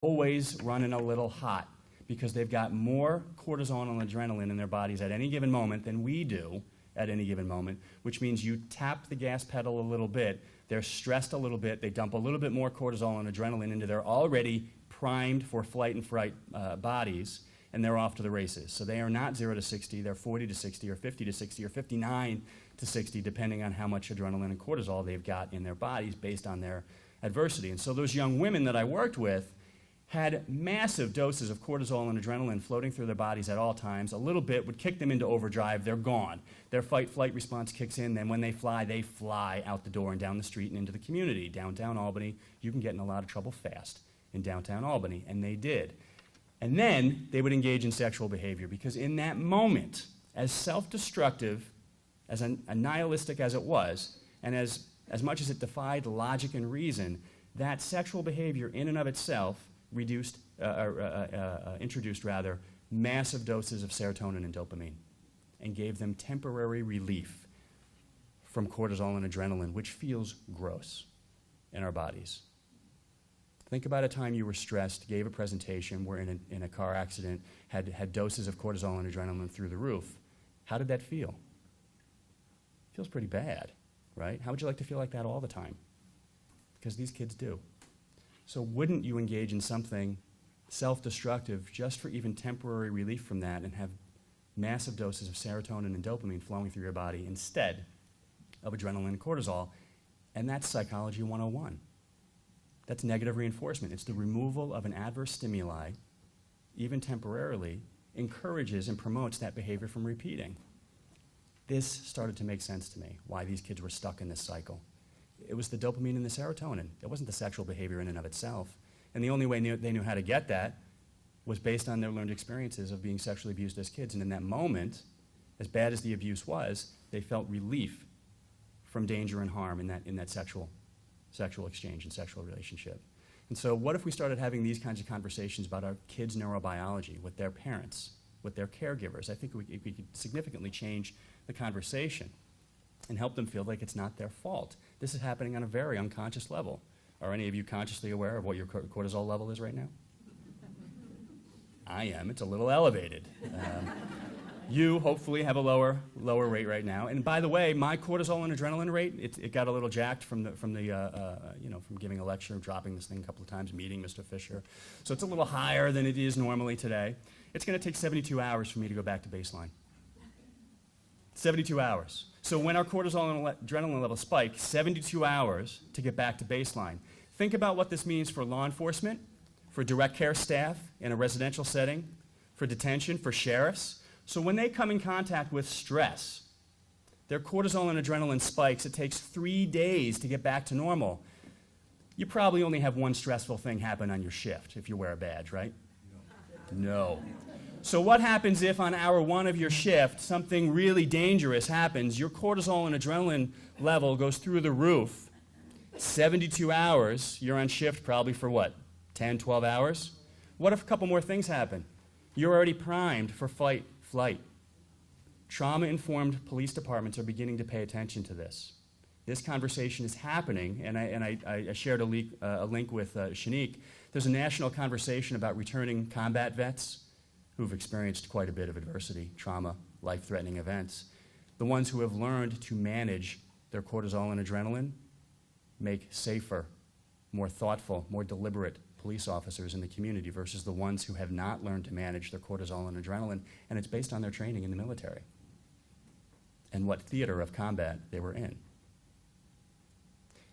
always running a little hot because they've got more cortisol and adrenaline in their bodies at any given moment than we do at any given moment, which means you tap the gas pedal a little bit, they're stressed a little bit, they dump a little bit more cortisol and adrenaline into their already primed for flight and fright bodies, and they're off to the races. So they are not 0 to 60, they're 40 to 60, or 50 to 60, or 59 to 60, depending on how much adrenaline and cortisol they've got in their bodies based on their adversity. And so those young women that I worked with had massive doses of cortisol and adrenaline floating through their bodies at all times. A little bit would kick them into overdrive, they're gone. Their fight-flight response kicks in, then when they fly out the door and down the street and into the community. Downtown Albany, you can get in a lot of trouble fast in downtown Albany, and they did. And then they would engage in sexual behavior, because in that moment, as self-destructive, as nihilistic as it was, and as much as it defied logic and reason, that sexual behavior in and of itself introduced massive doses of serotonin and dopamine and gave them temporary relief from cortisol and adrenaline, which feels gross in our bodies. Think about a time you were stressed, gave a presentation, were in a car accident, had doses of cortisol and adrenaline through the roof. How did that feel? Feels pretty bad, right? How would you like to feel like that all the time? Because these kids do. So wouldn't you engage in something self-destructive just for even temporary relief from that and have massive doses of serotonin and dopamine flowing through your body instead of adrenaline and cortisol? And that's psychology 101. That's negative reinforcement. It's the removal of an adverse stimuli, even temporarily, encourages and promotes that behavior from repeating. This started to make sense to me, why these kids were stuck in this cycle. It was the dopamine and the serotonin. It wasn't the sexual behavior in and of itself. And the only way they knew how to get that was based on their learned experiences of being sexually abused as kids. And in that moment, as bad as the abuse was, they felt relief from danger and harm in that sexual exchange and sexual relationship. And so what if we started having these kinds of conversations about our kids' neurobiology with their parents, with their caregivers? I think we could significantly change the conversation and help them feel like it's not their fault. This is happening on a very unconscious level. Are any of you consciously aware of what your cortisol level is right now? I am. It's a little elevated. You hopefully have a lower rate right now. And by the way, my cortisol and adrenaline rate, it got a little jacked from giving a lecture, dropping this thing a couple of times, meeting Mr. Fisher. So it's a little higher than it is normally today. It's going to take 72 hours for me to go back to baseline. 72 hours. So when our cortisol and adrenaline levels spike, 72 hours to get back to baseline. Think about what this means for law enforcement, for direct care staff in a residential setting, for detention, for sheriffs. So when they come in contact with stress, their cortisol and adrenaline spikes, it takes 3 days to get back to normal. You probably only have one stressful thing happen on your shift if you wear a badge, right? No. So what happens if on hour 1 of your shift something really dangerous happens? Your cortisol and adrenaline level goes through the roof. 72 hours, you're on shift probably for what, 10, 12 hours? What if a couple more things happen? You're already primed for fight, flight. Trauma-informed police departments are beginning to pay attention to this. This conversation is happening, and I shared a link with Shaniek. There's a national conversation about returning combat vets who've experienced quite a bit of adversity, trauma, life-threatening events. The ones who have learned to manage their cortisol and adrenaline make safer, more thoughtful, more deliberate police officers in the community versus the ones who have not learned to manage their cortisol and adrenaline, and it's based on their training in the military and what theater of combat they were in.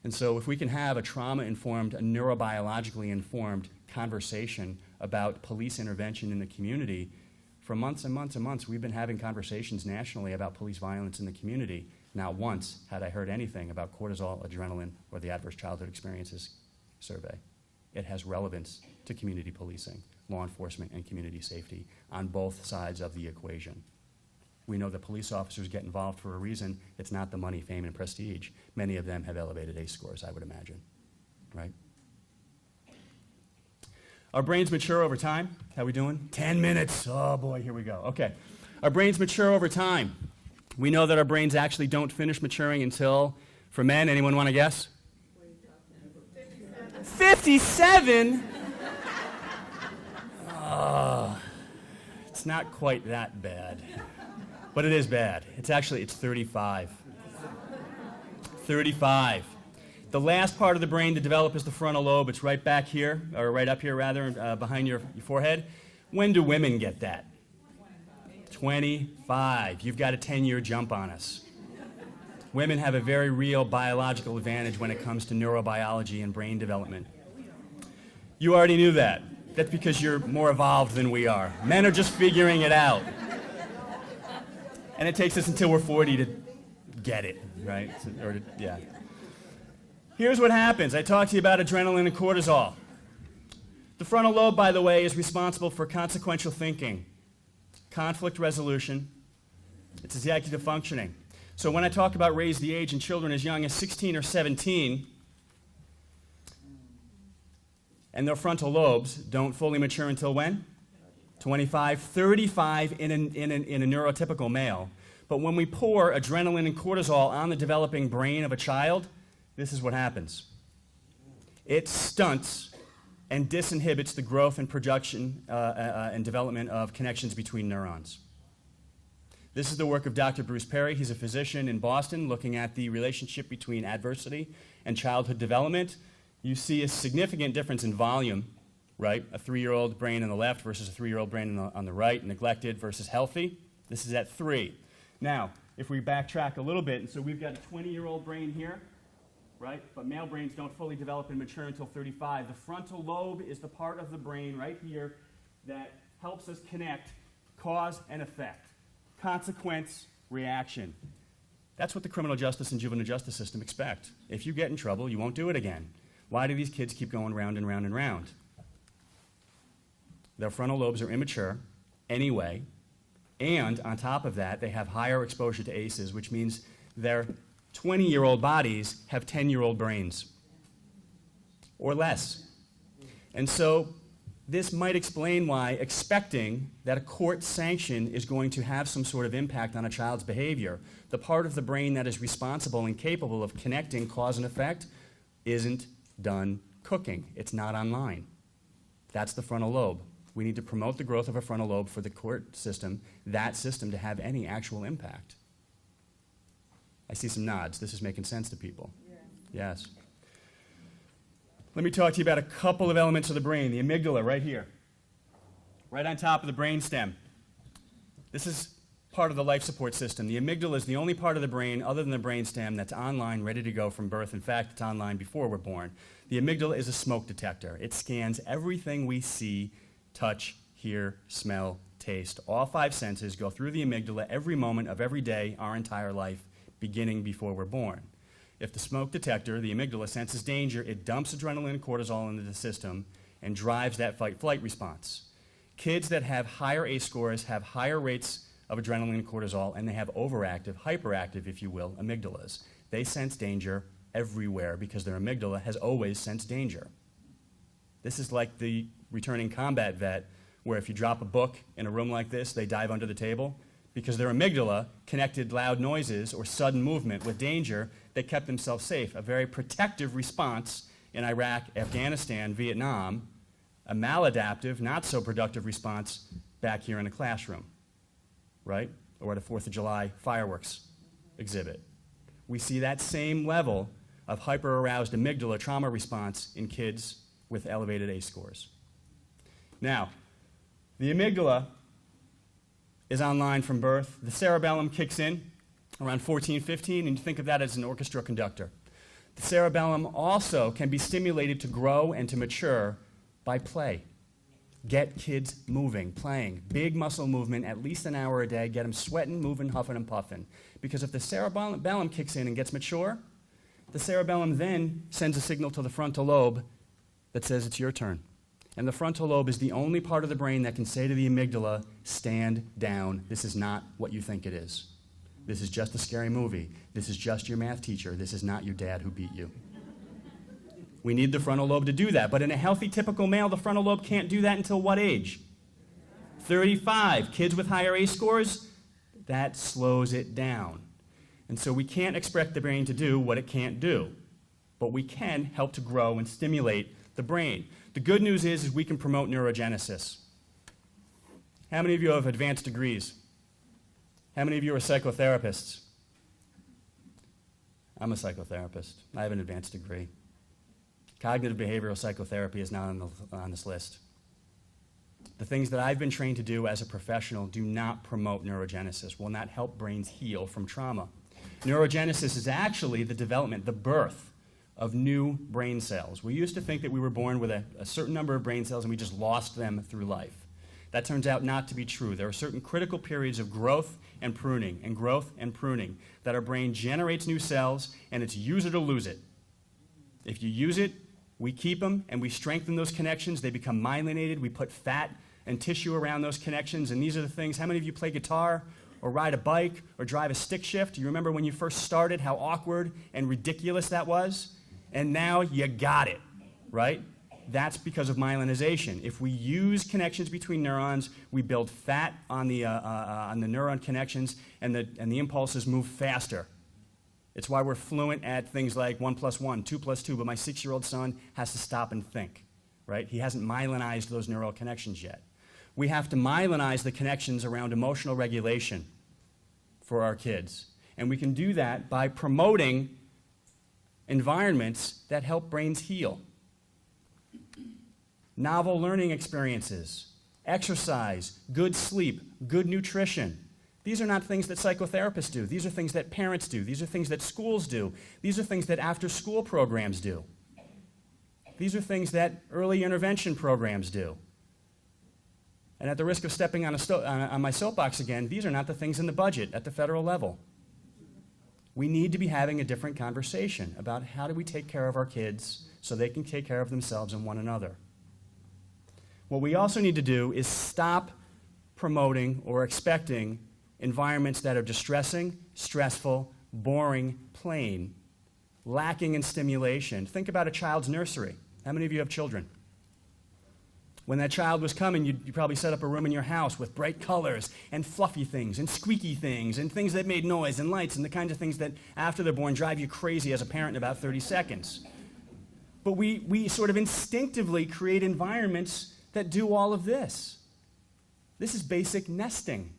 And so if we can have a trauma-informed, a neurobiologically informed conversation about police intervention in the community, for months and months and months, we've been having conversations nationally about police violence in the community. Not once had I heard anything about cortisol, adrenaline, or the Adverse Childhood Experiences Survey. It has relevance to community policing, law enforcement, and community safety on both sides of the equation. We know that police officers get involved for a reason. It's not the money, fame, and prestige. Many of them have elevated ACE scores, I would imagine, right? Our brains mature over time. How we doing? 10 minutes. Oh boy, here we go. Okay. Our brains mature over time. We know that our brains actually don't finish maturing until, for men, anyone want to guess? 57? It's not quite that bad, but it is bad. It's 35. 35. The last part of the brain to develop is the frontal lobe. It's right back here, or right up here rather, behind your forehead. When do women get that? 25. You've got a 10-year jump on us. Women have a very real biological advantage when it comes to neurobiology and brain development. You already knew that. That's because you're more evolved than we are. Men are just figuring it out. And it takes us until we're 40 to get it, right? Yeah. Here's what happens. I talked to you about adrenaline and cortisol. The frontal lobe, by the way, is responsible for consequential thinking, conflict resolution, it's executive functioning. So when I talk about raise the age in children as young as 16 or 17, and their frontal lobes don't fully mature until when? 25, 35 in a neurotypical male. But when we pour adrenaline and cortisol on the developing brain of a child, this is what happens. It stunts and disinhibits the growth and production and development of connections between neurons. This is the work of Dr. Bruce Perry. He's a physician in Boston looking at the relationship between adversity and childhood development. You see a significant difference in volume, right? A 3-year-old brain on the left versus a 3-year-old brain on the right, neglected versus healthy. This is at 3. Now, if we backtrack a little bit, and so we've got a 20-year-old brain here, right? But male brains don't fully develop and mature until 35. The frontal lobe is the part of the brain right here that helps us connect cause and effect, consequence, reaction. That's what the criminal justice and juvenile justice system expect. If you get in trouble, you won't do it again. Why do these kids keep going round and round and round? Their frontal lobes are immature anyway, and on top of that, they have higher exposure to ACEs, which means their 20-year-old bodies have 10-year-old brains, or less. And so this might explain why expecting that a court sanction is going to have some sort of impact on a child's behavior, the part of the brain that is responsible and capable of connecting cause and effect isn't done cooking. It's not online. That's the frontal lobe. We need to promote the growth of a frontal lobe for the court system, that system, to have any actual impact. I see some nods. This is making sense to people. Yeah. Yes. Let me talk to you about a couple of elements of the brain. The amygdala, right here, right on top of the brainstem. This is part of the life support system. The amygdala is the only part of the brain other than the brainstem that's online, ready to go from birth. In fact, it's online before we're born. The amygdala is a smoke detector. It scans everything we see, touch, hear, smell, taste. All 5 senses go through the amygdala every moment of every day, our entire life, beginning before we're born. If the smoke detector, the amygdala, senses danger, it dumps adrenaline and cortisol into the system and drives that fight-flight response. Kids that have higher ACE scores have higher rates of adrenaline and cortisol, and they have overactive, hyperactive, if you will, amygdalas. They sense danger everywhere because their amygdala has always sensed danger. This is like the returning combat vet, where if you drop a book in a room like this, they dive under the table. Because their amygdala connected loud noises or sudden movement with danger, they kept themselves safe. A very protective response in Iraq, Afghanistan, Vietnam, a maladaptive, not so productive response back here in the classroom, right? Or at a 4th of July fireworks exhibit. We see that same level of hyper-aroused amygdala trauma response in kids with elevated ACE scores. Now, the amygdala is online from birth. The cerebellum kicks in around 14, 15, and you think of that as an orchestra conductor. The cerebellum also can be stimulated to grow and to mature by play. Get kids moving, playing. Big muscle movement, at least an hour a day. Get them sweating, moving, huffing, and puffing. Because if the cerebellum kicks in and gets mature, the cerebellum then sends a signal to the frontal lobe that says it's your turn. And the frontal lobe is the only part of the brain that can say to the amygdala, stand down. This is not what you think it is. This is just a scary movie. This is just your math teacher. This is not your dad who beat you. We need the frontal lobe to do that. But in a healthy, typical male, the frontal lobe can't do that until what age? 35. Kids with higher ACE scores, that slows it down. And so we can't expect the brain to do what it can't do. But we can help to grow and stimulate the brain. The good news is we can promote neurogenesis. How many of you have advanced degrees? How many of you are psychotherapists? I'm a psychotherapist. I have an advanced degree. Cognitive behavioral psychotherapy is not on this list. The things that I've been trained to do as a professional do not promote neurogenesis, will not help brains heal from trauma. Neurogenesis is actually the development, the birth of new brain cells. We used to think that we were born with a certain number of brain cells and we just lost them through life. That turns out not to be true. There are certain critical periods of growth and pruning, that our brain generates new cells, and it's use it or lose it. If you use it, we keep them and we strengthen those connections. They become myelinated. We put fat and tissue around those connections, and these are the things. How many of you play guitar or ride a bike or drive a stick shift? Do you remember when you first started how awkward and ridiculous that was? And now you got it, right? That's because of myelinization. If we use connections between neurons, we build fat on the neuron connections, and the impulses move faster. It's why we're fluent at things like 1 + 1, 2 + 2, but my 6-year-old son has to stop and think, right? He hasn't myelinized those neural connections yet. We have to myelinize the connections around emotional regulation for our kids. And we can do that by promoting environments that help brains heal. Novel learning experiences, exercise, good sleep, good nutrition. These are not things that psychotherapists do. These are things that parents do. These are things that schools do. These are things that after-school programs do. These are things that early intervention programs do. And at the risk of stepping on my soapbox again, these are not the things in the budget at the federal level. We need to be having a different conversation about how do we take care of our kids so they can take care of themselves and one another. What we also need to do is stop promoting or expecting environments that are distressing, stressful, boring, plain, lacking in stimulation. Think about a child's nursery. How many of you have children? When that child was coming, you probably set up a room in your house with bright colors and fluffy things and squeaky things and things that made noise and lights and the kinds of things that, after they're born, drive you crazy as a parent in about 30 seconds. But we sort of instinctively create environments that do all of this. This is basic nesting.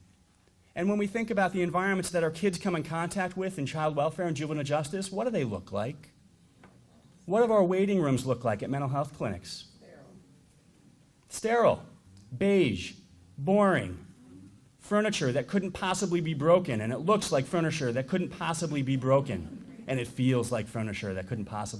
And when we think about the environments that our kids come in contact with in child welfare and juvenile justice, what do they look like? What do our waiting rooms look like at mental health clinics? Sterile, beige, boring, furniture that couldn't possibly be broken, and it looks like furniture that couldn't possibly be broken, and it feels like furniture that couldn't possibly